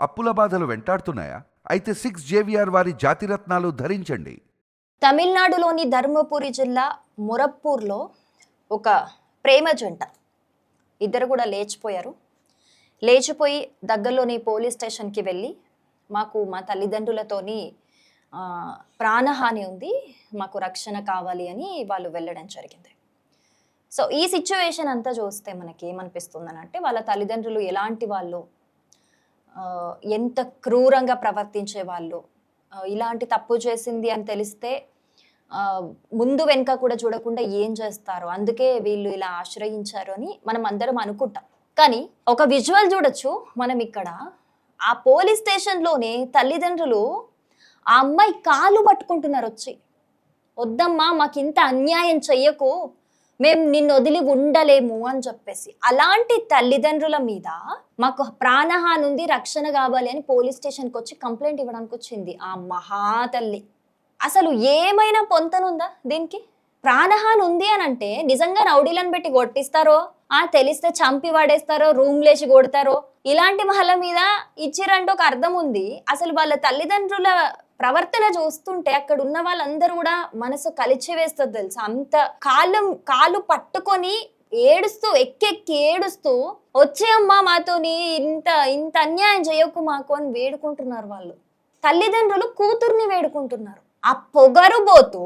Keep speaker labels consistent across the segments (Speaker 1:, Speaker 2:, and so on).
Speaker 1: అప్పుల బాధలు వెంటాడుతున్నాయా? అయితే 6 జేవిఆర్ వారి జాతిరత్నాలు ధరించండి.
Speaker 2: తమిళనాడులోని ధర్మపురి జిల్లా మురప్పూర్లో ఒక ప్రేమ జంట ఇద్దరు కూడా లేచిపోయి దగ్గరలోని పోలీస్ స్టేషన్కి వెళ్ళి మాకు మా తల్లిదండ్రులతోని ప్రాణహాని ఉంది, మాకు రక్షణ కావాలి అని వాళ్ళు వెళ్ళడం జరిగింది. సో ఈ సిచ్యువేషన్ అంతా చూస్తే మనకి ఏమనిపిస్తుంది అంటే వాళ్ళ తల్లిదండ్రులు ఎలాంటి వాళ్ళు, ఎంత క్రూరంగా ప్రవర్తించే వాళ్ళు, ఇలాంటి తప్పు చేసింది అని తెలిస్తే ముందు వెనుక కూడా చూడకుండా ఏం చేస్తారు, అందుకే వీళ్ళు ఇలా ఆశ్రయించారు అని మనం అందరం అనుకుంటాం. కానీ ఒక విజువల్ చూడొచ్చు మనం ఇక్కడ. ఆ పోలీస్ స్టేషన్లోనే తల్లిదండ్రులు ఆ అమ్మాయి కాలు పట్టుకుంటున్నారు వచ్చి, వద్దమ్మా మాకు ఇంత అన్యాయం చెయ్యకు, మేము నిన్ను వదిలి ఉండలేము అని చెప్పేసి. అలాంటి తల్లిదండ్రుల మీద మాకు ప్రాణహాని ఉంది, రక్షణ కావాలి అని పోలీస్ స్టేషన్కి వచ్చి కంప్లైంట్ ఇవ్వడానికి వచ్చింది ఆ మహాతల్లి. అసలు ఏమైనా పొంతనుందా దీనికి? ప్రాణహాని ఉంది అని అంటే నిజంగా రౌడీలను పెట్టి కొట్టిస్తారో, తెలిస్తే చంపి వాడేస్తారో, రూమ్ లేచి కొడతారో, ఇలాంటి వాళ్ళ మీద ఇచ్చిరంటే ఒక అర్థం ఉంది. అసలు వాళ్ళ తల్లిదండ్రుల ప్రవర్తన చూస్తుంటే అక్కడ ఉన్న వాళ్ళందరూ కూడా మనసు కలిచి వేస్తుంది తెలుసా. అంత కాలు పట్టుకొని ఏడుస్తూ ఎక్కెక్కి ఏడుస్తూ, వచ్చే అమ్మా మాతోని ఇంత ఇంత అన్యాయం చేయకు మాకు అని వేడుకుంటున్నారు వాళ్ళు. తల్లిదండ్రులు కూతుర్ని వేడుకుంటున్నారు. ఆ పొగరుబోతూ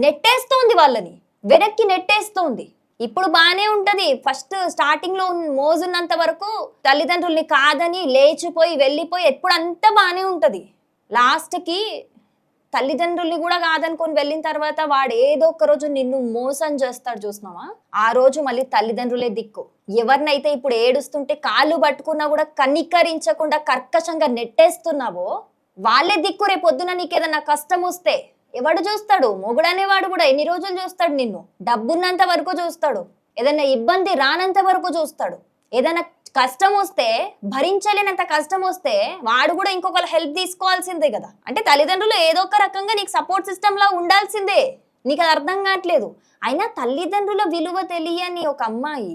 Speaker 2: నెట్టేస్తోంది, వాళ్ళని వెనక్కి నెట్టేస్తోంది. ఇప్పుడు బానే ఉంటది, ఫస్ట్ స్టార్టింగ్ లో మోజున్నంత వరకు తల్లిదండ్రుల్ని కాదని లేచిపోయి వెళ్ళిపోయి ఎప్పుడు అంతా బానే ఉంటది. లాస్ట్ కి తల్లిదండ్రుల్ని కూడా కాదనుకొని వెళ్ళిన తర్వాత వాడు ఏదో ఒక రోజు నిన్ను మోసం చేస్తాడు చూసినావా, ఆ రోజు మళ్ళీ తల్లిదండ్రులే దిక్కు. ఎవరినైతే ఇప్పుడు ఏడుస్తుంటే కాళ్ళు పట్టుకున్నా కూడా కనికరించకుండా కర్కశంగా నెట్టేస్తున్నావో వాళ్ళే దిక్కు. రేపు పొద్దున నీకు ఏదన్నా కష్టం వస్తే ఎవడు చూస్తాడు? మొగుడనేవాడు కూడా ఎన్ని రోజులు చూస్తాడు నిన్ను? డబ్బున్నంత వరకు చూస్తాడు, ఏదైనా ఇబ్బంది రానంత వరకు చూస్తాడు. ఏదైనా కష్టం వస్తే, భరించలేనంత కష్టం వస్తే వాడు కూడా ఇంకొకరు హెల్ప్ తీసుకోవాల్సిందే కదా. అంటే తల్లిదండ్రులు ఏదో ఒక రకంగా నీకు సపోర్ట్ సిస్టమ్ లా ఉండాల్సిందే. నీకు అది అర్థం కావట్లేదు. అయినా తల్లిదండ్రుల విలువ తెలియని ఒక అమ్మాయి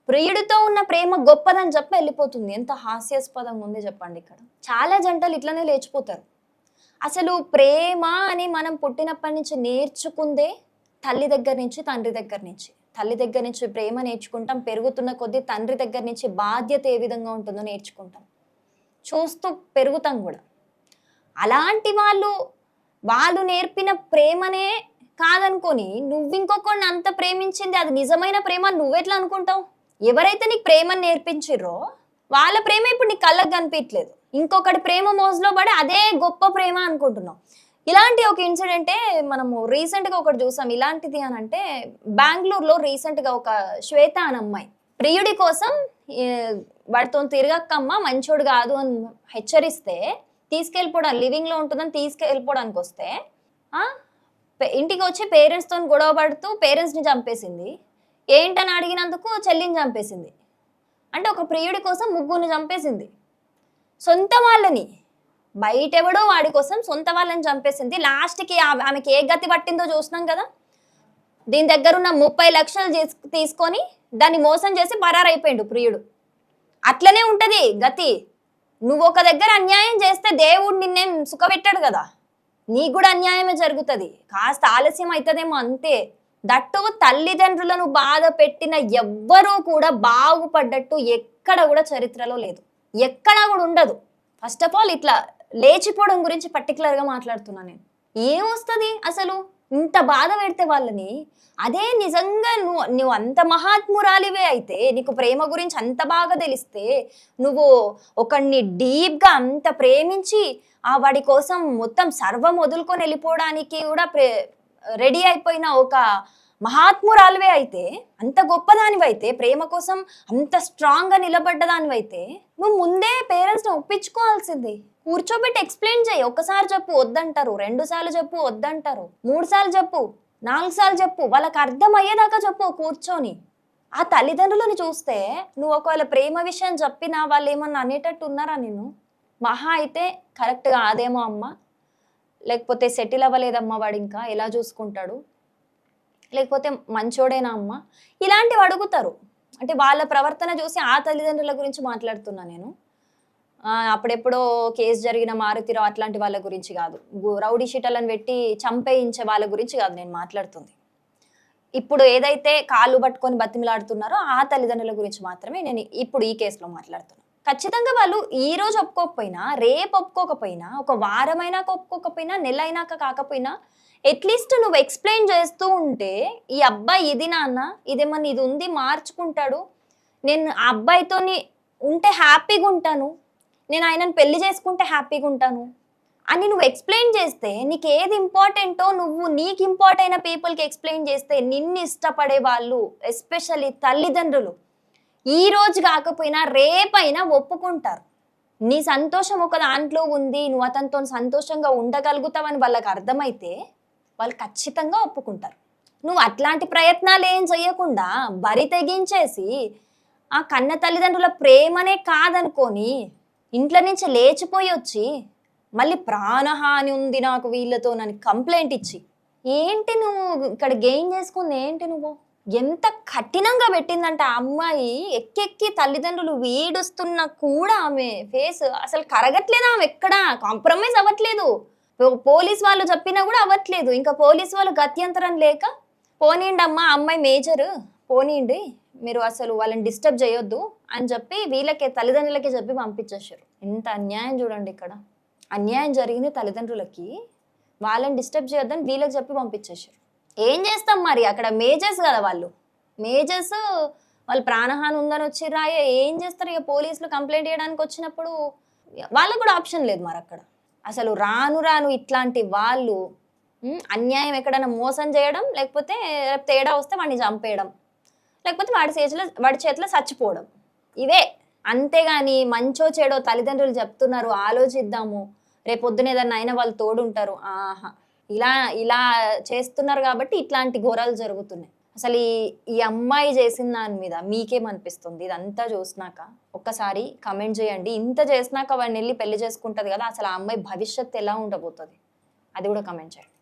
Speaker 2: ప్రియుడితో ఉన్న ప్రేమ గొప్పదని చెప్పి వెళ్ళిపోతుంది. ఎంత హాస్యాస్పదంగా ఉంది చెప్పండి. ఇక్కడ చాలా జంటలు ఇట్లనే లేచిపోతారు. అసలు ప్రేమ అని మనం పుట్టినప్పటి నుంచి నేర్చుకుందే తల్లి దగ్గర నుంచి, తండ్రి దగ్గర నుంచి. తల్లి దగ్గర నుంచి ప్రేమ నేర్చుకుంటాం, పెరుగుతున్న కొద్దీ తండ్రి దగ్గర నుంచి బాధ్యత ఏ విధంగా ఉంటుందో నేర్చుకుంటాం, చూస్తూ పెరుగుతాం కూడా. అలాంటి వాళ్ళు నేర్పిన ప్రేమనే కాదనుకొని నువ్వు ఇంకొకరిని అంత ప్రేమించింది అది నిజమైన ప్రేమ నువ్వెట్లా అనుకుంటావు? ఎవరైతే నీకు ప్రేమను నేర్పించిర్రో వాళ్ళ ప్రేమ ఇప్పుడు నీకు కళ్ళకు కనిపించట్లేదు, ఇంకొకటి ప్రేమ మోజులో పడి అదే గొప్ప ప్రేమ అనుకుంటున్నావు. ఇలాంటి ఒక ఇన్సిడెంటే మనము రీసెంట్గా ఒకటి చూసాం. ఇలాంటిది అని అంటే బెంగళూరులో రీసెంట్గా ఒక శ్వేత అని అమ్మాయి ప్రియుడి కోసం వాడితో తిరగక్కమ్మ మంచోడు కాదు అని హెచ్చరిస్తే తీసుకెళ్ళిపోవడానికి, లివింగ్లో ఉంటుందని తీసుకెళ్ళిపోవడానికి వస్తే ఇంటికి వచ్చి పేరెంట్స్తో గొడవ పడుతూ పేరెంట్స్ని చంపేసింది. ఏంటని అడిగినందుకు చెల్లిని చంపేసింది. అంటే ఒక ప్రియుడి కోసం ముగ్గురిని చంపేసింది. సొంత వాళ్ళని, బయటెవడో వాడి కోసం సొంత వాళ్ళని చంపేసింది. లాస్ట్కి ఆమెకి ఏ గతి పట్టిందో చూసినాం కదా. దీని దగ్గర ఉన్న 30 లక్షలు తీసుకొని దాన్ని మోసం చేసి పరారైపోయిండు ప్రియుడు. అట్లనే ఉంటది గతి. నువ్వు ఒక దగ్గర అన్యాయం చేస్తే దేవుడు నిన్నేం సుఖపెట్టాడు కదా, నీకు కూడా అన్యాయమే జరుగుతుంది. కాస్త ఆలస్యం అవుతుందేమో అంతే. దట్టు తల్లిదండ్రులను బాధ పెట్టిన ఎవ్వరూ కూడా బాగుపడ్డట్టు ఎక్కడ కూడా చరిత్రలో లేదు, ఎక్కడా కూడా ఉండదు. ఫస్ట్ ఆఫ్ ఆల్ ఇట్లా లేచిపోవడం గురించి పర్టికులర్గా మాట్లాడుతున్నా నేను. ఏమొస్తుంది అసలు ఇంత బాధ పెడితే వాళ్ళని? అదే నిజంగా నువ్వు అంత మహాత్మురాలివే అయితే, నీకు ప్రేమ గురించి అంత బాగా తెలిస్తే, నువ్వు ఒకడిని డీప్గా అంత ప్రేమించి వాడి కోసం మొత్తం సర్వం వదులుకొని వెళ్ళిపోవడానికి కూడా రెడీ అయిపోయిన ఒక మహాత్మురాలువే అయితే, అంత గొప్పదానివైతే, ప్రేమ కోసం అంత స్ట్రాంగ్గా నిలబడ్డదానివైతే నువ్వు ముందే పేరెంట్స్ని ఒప్పించుకోవాల్సింది. కూర్చోబెట్టి ఎక్స్ప్లెయిన్ చేయి. ఒక్కసారి చెప్పు వద్దంటారు, 2 సార్లు చెప్పు వద్దంటారు, 3 సార్లు చెప్పు, 4 సార్లు చెప్పు, వాళ్ళకి అర్థం అయ్యేదాకా చెప్పు కూర్చొని. ఆ తల్లిదండ్రులను చూస్తే నువ్వు ఒకవేళ ప్రేమ విషయం చెప్పినా వాళ్ళు ఏమన్నా అనేటట్టు ఉన్నారా నిన్ను? మహా అయితే కరెక్ట్గా అదేమో అమ్మ, లేకపోతే సెటిల్ అవ్వలేదమ్మా వాడు, ఇంకా ఎలా చూసుకుంటాడు, లేకపోతే మంచోడేనా అమ్మ, ఇలాంటివి అడుగుతారు. అంటే వాళ్ళ ప్రవర్తన చూసి ఆ తల్లిదండ్రుల గురించి మాట్లాడుతున్నా నేను. అప్పుడెప్పుడో కేసు జరిగిన మారుతిరావు అట్లాంటి వాళ్ళ గురించి కాదు. రౌడీ షీటర్లను పెట్టి చంపేయించే వాళ్ళ గురించి కాదు నేను మాట్లాడుతుంది. ఇప్పుడు ఏదైతే కాళ్ళు పట్టుకొని బతిమిలాడుతున్నారో ఆ తల్లిదండ్రుల గురించి మాత్రమే నేను ఇప్పుడు ఈ కేసులో మాట్లాడుతున్నా. ఖచ్చితంగా వాళ్ళు ఈ రోజు ఒప్పుకోకపోయినా, రేపు ఒప్పుకోకపోయినా, ఒక వారమైనా ఒప్పుకోకపోయినా, నెల అయినాక కాకపోయినా అట్లీస్ట్ నువ్వు ఎక్స్ప్లెయిన్ చేస్తూ ఉంటే, ఈ అబ్బాయి ఇది నాన్న, ఇదేమన్నా ఇది ఉంది మార్చుకుంటాడు, నేను ఆ అబ్బాయితోని ఉంటే హ్యాపీగా ఉంటాను, నేను ఆయనను పెళ్లి చేసుకుంటే హ్యాపీగా ఉంటాను అని నువ్వు ఎక్స్ప్లెయిన్ చేస్తే, నీకు ఏది ఇంపార్టెంటో నువ్వు నీకు ఇంపార్ట్ అయిన పీపుల్కి ఎక్స్ప్లెయిన్ చేస్తే నిన్ను ఇష్టపడే వాళ్ళు, ఎస్పెషల్లీ తల్లిదండ్రులు, ఈ రోజు కాకపోయినా రేపైనా ఒప్పుకుంటారు. నీ సంతోషం ఒక దాంట్లో ఉంది, నువ్వు అతనితో సంతోషంగా ఉండగలుగుతావని వాళ్ళకి అర్థమైతే వాళ్ళు ఖచ్చితంగా ఒప్పుకుంటారు. నువ్వు అట్లాంటి ప్రయత్నాలు ఏం చేయకుండా బరి తెగించేసి ఆ కన్న తల్లిదండ్రుల ప్రేమనే కాదనుకొని ఇంట్లో నుంచి లేచిపోయి వచ్చి మళ్ళీ ప్రాణహాని ఉంది నాకు వీళ్ళతో నన్ను కంప్లైంట్ ఇచ్చి, ఏంటి నువ్వు ఇక్కడ గెయిన్ చేసుకుంది ఏంటి? నువ్వు ఎంత కఠినంగా పెట్టిందంటే ఆ అమ్మాయి ఎక్కెక్కి తల్లిదండ్రులు వీడుస్తున్నా కూడా ఆమె ఫేస్ అసలు కరగట్లేదు, ఆమె ఎక్కడా కాంప్రమైజ్ అవ్వట్లేదు. పోలీస్ వాళ్ళు చెప్పినా కూడా అవ్వట్లేదు. ఇంకా పోలీస్ వాళ్ళు గత్యంతరం లేక పోనీండి అమ్మా, అమ్మాయి మేజర్ పోనీండి, మీరు అసలు వాళ్ళని డిస్టర్బ్ చేయొద్దు అని చెప్పి వీళ్ళకే తల్లిదండ్రులకే చెప్పి పంపించేశారు. ఎంత అన్యాయం చూడండి. ఇక్కడ అన్యాయం జరిగింది తల్లిదండ్రులకి, వాళ్ళని డిస్టర్బ్ చేయొద్దని వీళ్ళకి చెప్పి పంపించేశారు. ఏం చేస్తాం మరి, అక్కడ మేజర్స్ కదా వాళ్ళు, మేజర్స్ వాళ్ళు ప్రాణహాని ఉందని వచ్చి రాయే ఏం చేస్తారు? ఇక పోలీసులు కంప్లైంట్ చేయడానికి వచ్చినప్పుడు వాళ్ళకు కూడా ఆప్షన్ లేదు. మరి అక్కడ అసలు రాను రాను ఇట్లాంటి వాళ్ళు అన్యాయం ఎక్కడైనా మోసం చేయడం, లేకపోతే తేడా వస్తే వాడిని చంపేయడం, లేకపోతే వాడి చేతిలో చచ్చిపోవడం, ఇవే. అంతేగాని మంచో చెడో తల్లిదండ్రులు చెప్తున్నారు ఆలోచిద్దాము, రేపొద్దున ఏదన్నా అయినా వాళ్ళు తోడుంటారు, ఆహా, ఇలా చేస్తున్నారు కాబట్టి ఇట్లాంటి ఘోరాలు జరుగుతున్నాయి. అసలు ఈ అమ్మాయి చేసిన దాని మీద మీకేమనిపిస్తుంది? ఇదంతా చూసినాక ఒక్కసారి కమెంట్ చేయండి. ఇంత చేసినాక వాడిని వెళ్ళి పెళ్లి చేసుకుంటుంది కదా, అసలు ఆ అమ్మాయి భవిష్యత్తు ఎలా ఉండబోతుంది అది కూడా కమెంట్ చేయండి.